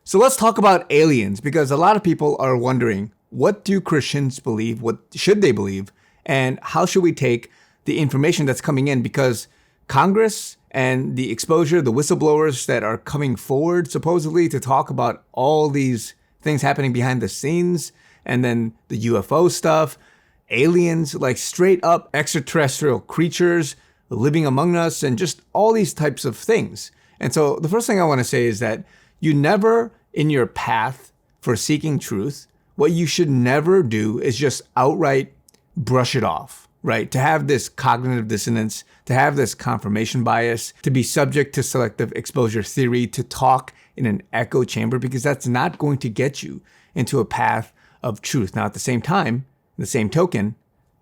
So let's talk about aliens, because a lot of people are wondering, what do Christians believe? What should they believe? And how should we take the information that's coming in? Because Congress and the exposure, the whistleblowers that are coming forward supposedly to talk about all these things happening behind the scenes, and then the UFO stuff, aliens, like straight up extraterrestrial creatures living among us, and just all these types of things. And so the first thing I want to say is that you never, in your path for seeking truth, what you should never do is just outright brush it off, right? To have this cognitive dissonance, to have this confirmation bias, to be subject to selective exposure theory, to talk in an echo chamber, because that's not going to get you into a path of truth. Now, at the same time, the same token,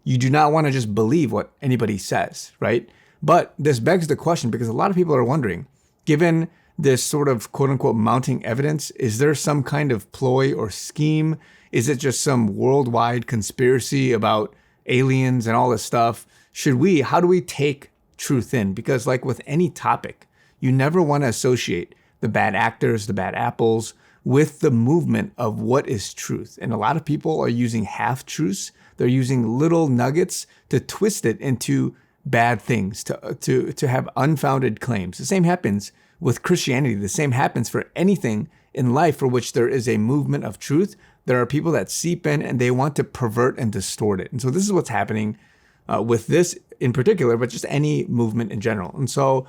you do not want to just believe what anybody says, right? But this begs the question, because a lot of people are wondering, given this sort of quote unquote mounting evidence, is there some kind of ploy or scheme? Is it just some worldwide conspiracy about aliens and all this stuff? How do we take truth in? Because like with any topic, you never want to associate the bad actors, the bad apples, with the movement of what is truth. And a lot of people are using half truths. They're using little nuggets to twist it into bad things, to have unfounded claims. The same happens with Christianity. The same happens for anything in life for which there is a movement of truth. There are people that seep in and they want to pervert and distort it. And so this is what's happening with this in particular, but just any movement in general. And so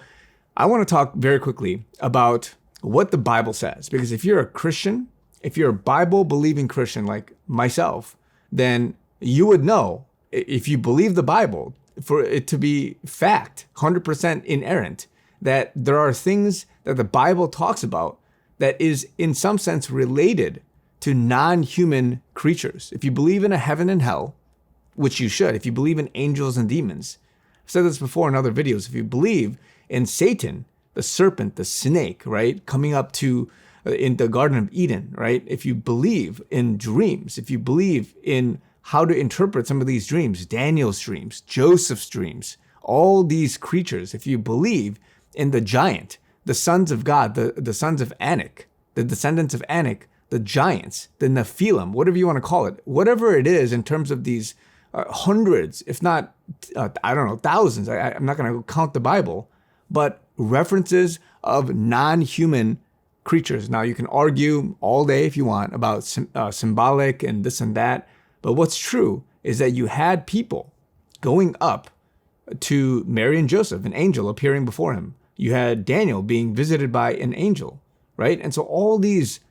I want to talk very quickly about what the Bible says, because if you're a Christian, if you're a Bible-believing Christian like myself, then you would know, if you believe the Bible, for it to be fact, 100% inerrant, that there are things that the Bible talks about that is in some sense related to non-human creatures. If you believe in a heaven and hell, which you should, if you believe in angels and demons, I've said this before in other videos, if you believe in Satan, the serpent, the snake, right, coming up to in the Garden of Eden, right? If you believe in dreams, if you believe in how to interpret some of these dreams, Daniel's dreams, Joseph's dreams, all these creatures, if you believe in the giant, the sons of God, the sons of Anak, the descendants of Anak, the giants, the Nephilim, whatever you want to call it, whatever it is in terms of these hundreds, if not, thousands, I'm not going to count the Bible, but references of non-human creatures. Now, you can argue all day if you want about symbolic and this and that, but what's true is that you had people going up to Mary and Joseph, an angel appearing before him. You had Daniel being visited by an angel, right? And so all these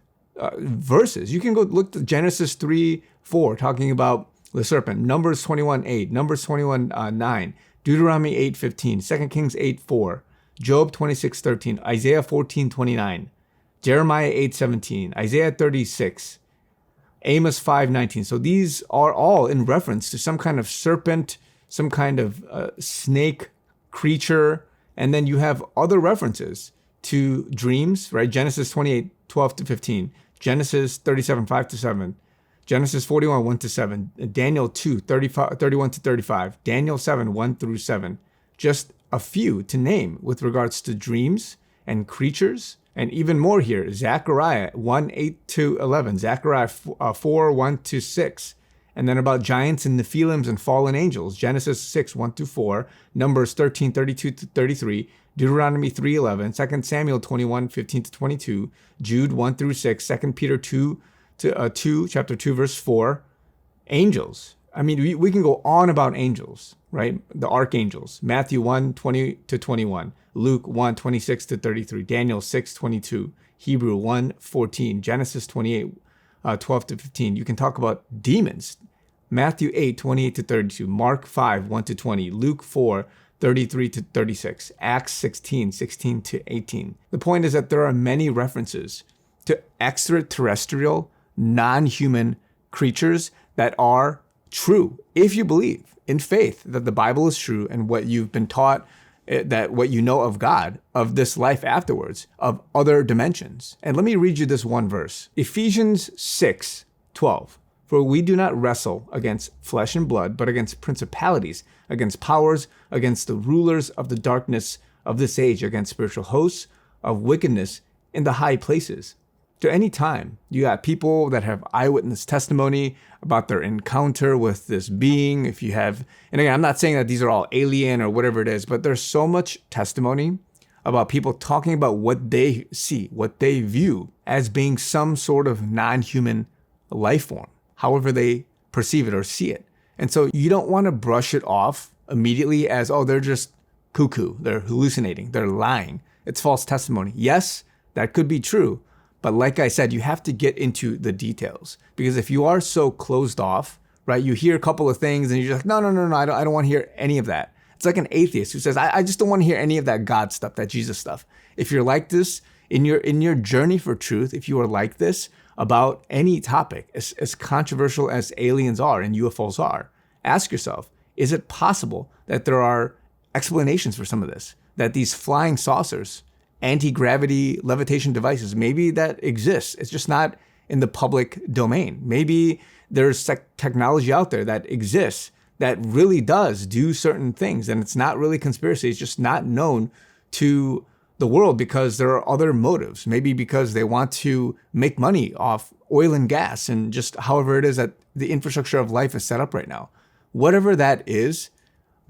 verses, you can go look at Genesis 3:4, talking about the serpent, Numbers 21:8, Numbers 21:9, Deuteronomy 8:15, 2 Kings 8:4, Job 26:13, Isaiah 14:29, Jeremiah 8:17, Isaiah 36, Amos 5:19. So these are all in reference to some kind of serpent, some kind of snake creature. And then you have other references to dreams, right? Genesis 28:12-15, Genesis 37:5-7, Genesis 41:1-7, Daniel 2:31-35, Daniel 7:1-7. Just a few to name with regards to dreams and creatures. And even more here, Zechariah 1:8-11, Zechariah 4:1-6. And then about giants and Nephilims and fallen angels, Genesis 6:1-4, Numbers 13:32-33, Deuteronomy 3:11, 2 Samuel 21:15-22, Jude 1-6, 2 Peter 2, chapter 2, verse 4. Angels. I mean, we can go on about angels, right? The archangels. Matthew 1:20-21, Luke 1:26-33, Daniel 6:22, Hebrew 1:14, Genesis 28:12-15. You can talk about demons. Matthew 8:28-32, Mark 5:1-20, Luke 4:33-36, Acts 16:16-18. The point is that there are many references to extraterrestrial, non-human creatures that are true. If you believe in faith that the Bible is true and what you've been taught, that what you know of God, of this life afterwards, of other dimensions. And let me read you this one verse. Ephesians 6:12. For we do not wrestle against flesh and blood, but against principalities, against powers, against the rulers of the darkness of this age, against spiritual hosts of wickedness in the high places. to any time. You got people that have eyewitness testimony about their encounter with this being. If you have, and again, I'm not saying that these are all alien or whatever it is, but there's so much testimony about people talking about what they see, what they view as being some sort of non-human life form, however they perceive it or see it. And so you don't want to brush it off immediately as, oh, they're just cuckoo, they're hallucinating, they're lying. It's false testimony. Yes, that could be true. But like I said, you have to get into the details, because if you are so closed off, right, you hear a couple of things and you're just like, no, I don't want to hear any of that. It's like an atheist who says, I just don't want to hear any of that God stuff, that Jesus stuff. If you're like this in your journey for truth, if you are like this about any topic, as controversial as aliens are and UFOs are, ask yourself, is it possible that there are explanations for some of this? That these flying saucers, anti-gravity levitation devices, maybe that exists. It's just not in the public domain. Maybe there's technology out there that exists that really does do certain things, and it's not really conspiracy. It's just not known to the world because there are other motives. Maybe because they want to make money off oil and gas and just however it is that the infrastructure of life is set up right now. Whatever that is,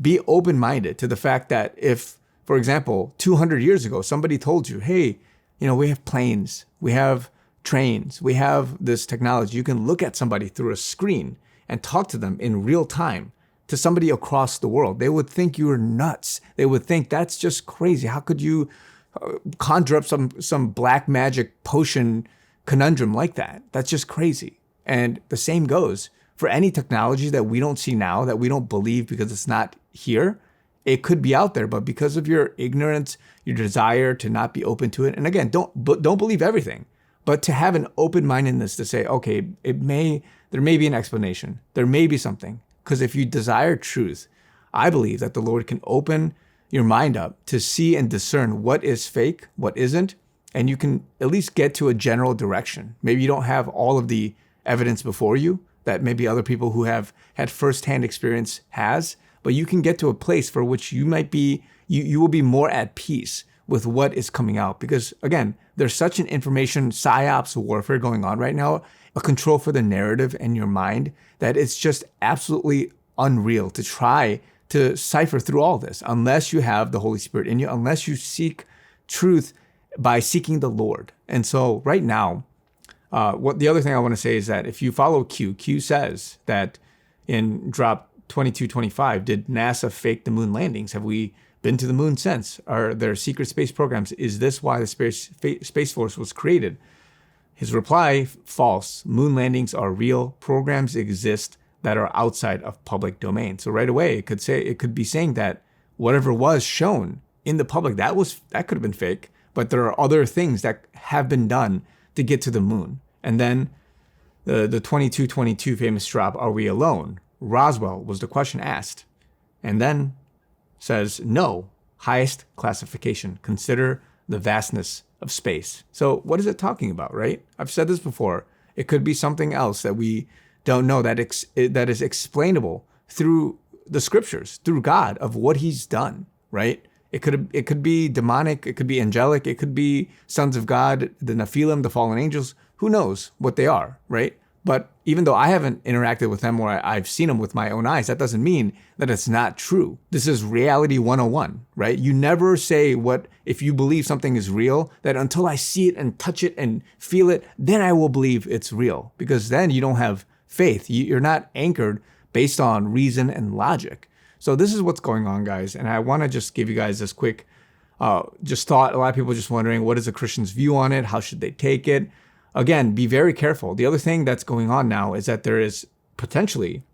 be open-minded to the fact that if, for example, 200 years ago, somebody told you, hey, we have planes, we have trains, we have this technology. You can look at somebody through a screen and talk to them in real time, to somebody across the world. They would think you were nuts. They would think that's just crazy. How could you conjure up some black magic potion conundrum like that? That's just crazy. And the same goes for any technology that we don't see now, that we don't believe because it's not here. It could be out there, but because of your ignorance, your desire to not be open to it, and again, don't believe everything, but to have an open-mindedness to say, okay, there may be an explanation, there may be something. Because if you desire truth, I believe that the Lord can open your mind up to see and discern what is fake, what isn't, and you can at least get to a general direction. Maybe you don't have all of the evidence before you that maybe other people who have had firsthand experience has, but you can get to a place for which you might be, you will be more at peace with what is coming out. Because again, there's such an information psyops warfare going on right now, a control for the narrative in your mind, that it's just absolutely unreal to try to cipher through all this unless you have the Holy Spirit in you, unless you seek truth by seeking the Lord. And so right now, what the other thing I want to say is that if you follow Q says that in drop 2225, did NASA fake the moon landings? Have we been to the moon since? Are there secret space programs? Is this why the Space Force was created? His reply, false. Moon landings are real. Programs exist that are outside of public domain. So right away, it could be saying that whatever was shown in the public, that could have been fake, but there are other things that have been done to get to the moon. And then the 2222 famous drop, are we alone? Roswell was the question asked. And then says, no, highest classification. Consider the vastness of space. So what is it talking about, right? I've said this before. It could be something else that we don't know that is explainable through the scriptures, through God, of what he's done, right? It could be demonic, it could be angelic, it could be sons of God, the Nephilim, the fallen angels. Who knows what they are, right? But even though I haven't interacted with them or I've seen them with my own eyes, that doesn't mean that it's not true. This is reality 101, right? You never say if you believe something is real, that until I see it and touch it and feel it, then I will believe it's real. Because then you don't have faith. You're not anchored based on reason and logic. So this is what's going on, guys. And I want to just give you guys this quick just thought. A lot of people are just wondering, what is a Christian's view on it? How should they take it? Again, be very careful. The other thing that's going on now is that there is potentially,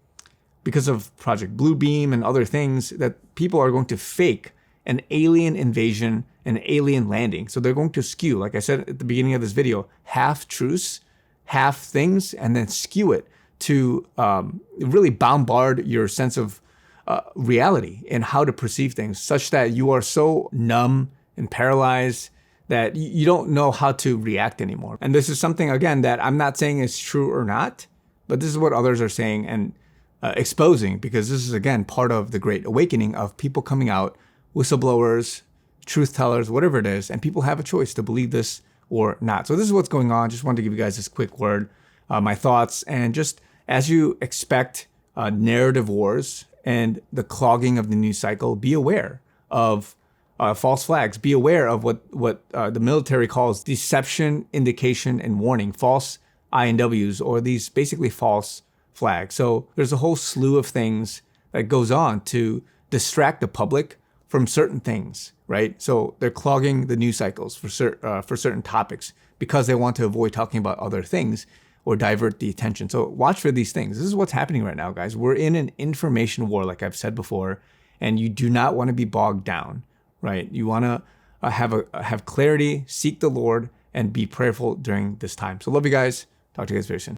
because of Project Bluebeam and other things, that people are going to fake an alien invasion, an alien landing. So they're going to skew, like I said at the beginning of this video, half truths, half things, and then skew it to really bombard your sense of reality and how to perceive things, such that you are so numb and paralyzed that you don't know how to react anymore. And this is something, again, that I'm not saying is true or not, but this is what others are saying and exposing, because this is, again, part of the Great Awakening of people coming out, whistleblowers, truth tellers, whatever it is, and people have a choice to believe this or not. So this is what's going on. Just wanted to give you guys this quick word, my thoughts, and just as you expect narrative wars and the clogging of the news cycle, be aware of false flags. Be aware of what the military calls deception, indication, and warning, false INWs, or these basically false flags. So there's a whole slew of things that goes on to distract the public from certain things, right? So they're clogging the news cycles for certain topics because they want to avoid talking about other things or divert the attention. So watch for these things. This is what's happening right now, guys. We're in an information war, like I've said before, and you do not want to be bogged down, right? You want to have clarity, seek the Lord, and be prayerful during this time. So love you guys. Talk to you guys very soon.